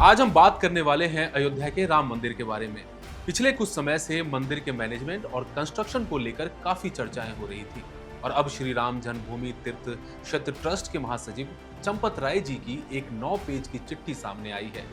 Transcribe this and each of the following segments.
आज हम बात करने वाले हैं अयोध्या के राम मंदिर के बारे में। पिछले कुछ समय से मंदिर के मैनेजमेंट और कंस्ट्रक्शन को लेकर काफी चर्चाएं हो रही थी और अब श्री राम जन्मभूमि तीर्थ क्षेत्र ट्रस्ट के महासचिव चंपत राय जी की एक 9 पेज की चिट्ठी सामने आई है।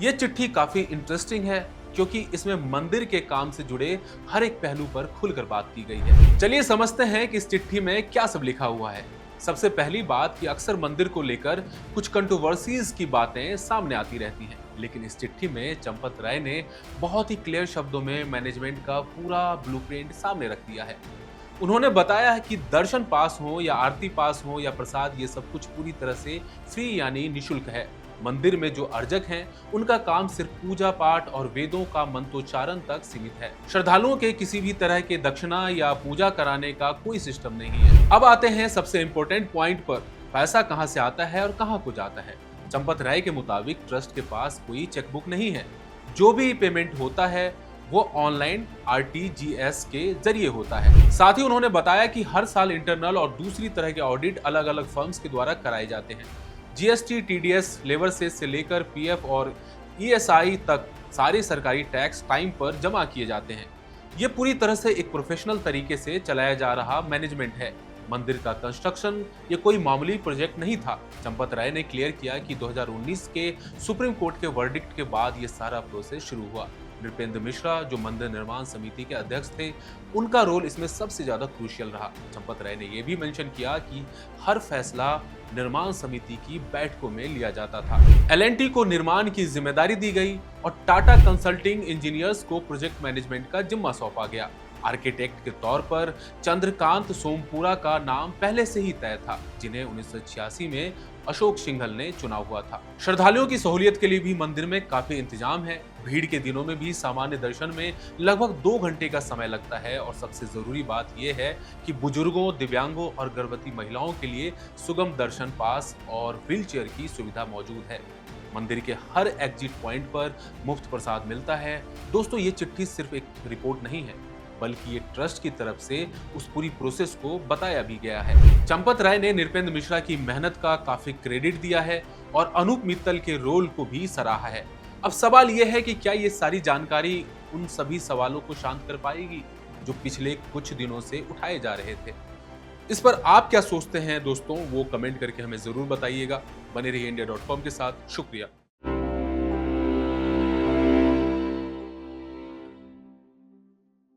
ये चिट्ठी काफी इंटरेस्टिंग है क्योंकि इसमें मंदिर के काम से जुड़े हर एक पहलू पर खुलकर बात की गई है। चलिए समझते हैं कि इस चिट्ठी में क्या सब लिखा हुआ है। सबसे पहली बात कि अक्सर मंदिर को लेकर कुछ कंट्रोवर्सीज की बातें सामने आती रहती हैं, लेकिन इस चिट्ठी में चंपत राय ने बहुत ही क्लियर शब्दों में मैनेजमेंट का पूरा ब्लूप्रिंट सामने रख दिया है। उन्होंने बताया है कि दर्शन पास हो या आरती पास हो या प्रसाद, ये सब कुछ पूरी तरह से फ्री यानी निशुल्क है। मंदिर में जो अर्चक हैं उनका काम सिर्फ पूजा पाठ और वेदों का मंत्रोच्चारण तक सीमित है। श्रद्धालुओं के किसी भी तरह के दक्षिणा या पूजा कराने का कोई सिस्टम नहीं है। अब आते हैं सबसे इम्पोर्टेंट पॉइंट पर, पैसा कहां से आता है और कहां को जाता है। चंपत राय के मुताबिक ट्रस्ट के पास कोई चेकबुक नहीं है। जो भी पेमेंट होता है वो ऑनलाइन RTGS के जरिए होता है। साथ ही उन्होंने बताया कि हर साल इंटरनल और दूसरी तरह के ऑडिट अलग अलग फर्म्स के द्वारा कराए जाते हैं। GST, TDS, लेबर सेस से लेकर PF और ESI तक सारे सरकारी टैक्स टाइम पर जमा किए जाते हैं। ये पूरी तरह से एक प्रोफेशनल तरीके से चलाया जा रहा मैनेजमेंट है। मंदिर का कंस्ट्रक्शन ये कोई मामूली प्रोजेक्ट नहीं था। चंपत राय ने क्लियर किया कि 2019 के सुप्रीम कोर्ट के वर्डिक्ट के बाद ये सारा प्रोसेस शुरू हुआ। नृपेंद्र मिश्रा जो मंदिर निर्माण समिति के अध्यक्ष थे, उनका रोल इसमें सबसे ज्यादा क्रूशियल रहा। चंपत राय ने यह भी मेंशन किया कि हर फैसला निर्माण समिति की बैठकों में लिया जाता था। L&T को निर्माण की जिम्मेदारी दी गई और टाटा कंसल्टिंग इंजीनियर्स को प्रोजेक्ट मैनेजमेंट का जिम्मा सौंपा गया। आर्किटेक्ट के तौर पर चंद्रकांत सोमपुरा का नाम पहले से ही तय था, जिन्हें 1986 में अशोक सिंघल ने चुना हुआ था। श्रद्धालुओं की सहूलियत के लिए भी मंदिर में काफी इंतजाम है। भीड़ के दिनों में भी सामान्य दर्शन में लगभग 2 घंटे का समय लगता है और सबसे जरूरी बात यह है कि बुजुर्गों, दिव्यांगों और गर्भवती महिलाओं के लिए सुगम दर्शन पास और व्हीलचेयर की सुविधा मौजूद है। मंदिर के हर एग्जिट पॉइंट पर मुफ्त प्रसाद मिलता है। दोस्तों, ये चिट्ठी सिर्फ एक रिपोर्ट नहीं है, बल्कि ये ट्रस्ट की तरफ से उस पूरी प्रोसेस को बताया भी गया है। चंपत राय ने नृपेंद्र मिश्रा की मेहनत का काफी क्रेडिट दिया है और अनूप मित्तल के रोल को भी सराहा है। अब सवाल यह है कि क्या ये सारी जानकारी उन सभी सवालों को शांत कर पाएगी जो पिछले कुछ दिनों से उठाए जा रहे थे। इस पर आप क्या सोचते हैं दोस्तों, वो कमेंट करके हमें जरूर बताइएगा। बने रहिए इंडिया.com के साथ। शुक्रिया।